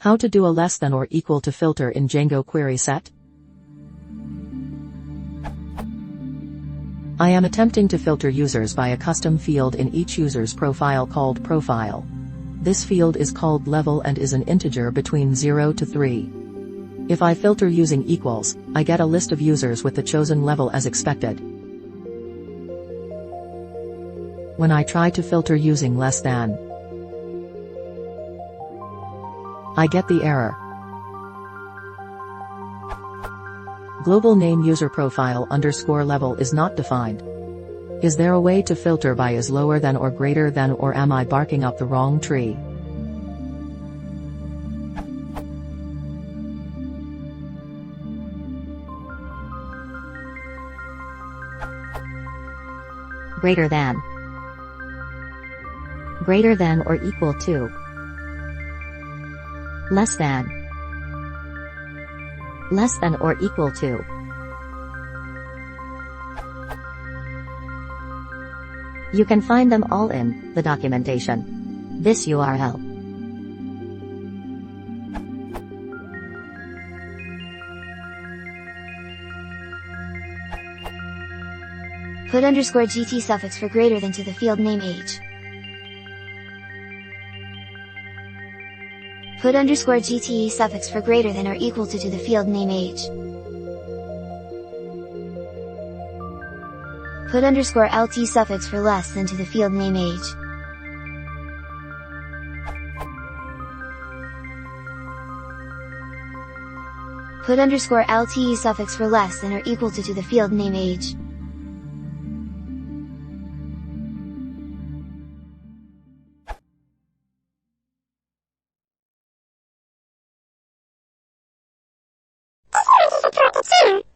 How to do a less than or equal to filter in django-queryset? I am attempting to filter users by a custom field in each user's profile called profile. This field is called level and is an integer between 0 to 3. If I filter using equals, I get a list of users with the chosen level as expected. When I try to filter using less than, I get the error. Global name user profile underscore level is not defined. Is there a way to filter by is lower than or greater than, or am I barking up the wrong tree? Greater than. Greater than or equal to. Less than. Less than or equal to. You can find them all in the documentation. This URL. Put underscore GT suffix for greater than to the field name age. Put underscore GTE suffix for greater than or equal to the field name age. Put underscore LT suffix for less than to the field name age. Put underscore LTE suffix for less than or equal to the field name age. This is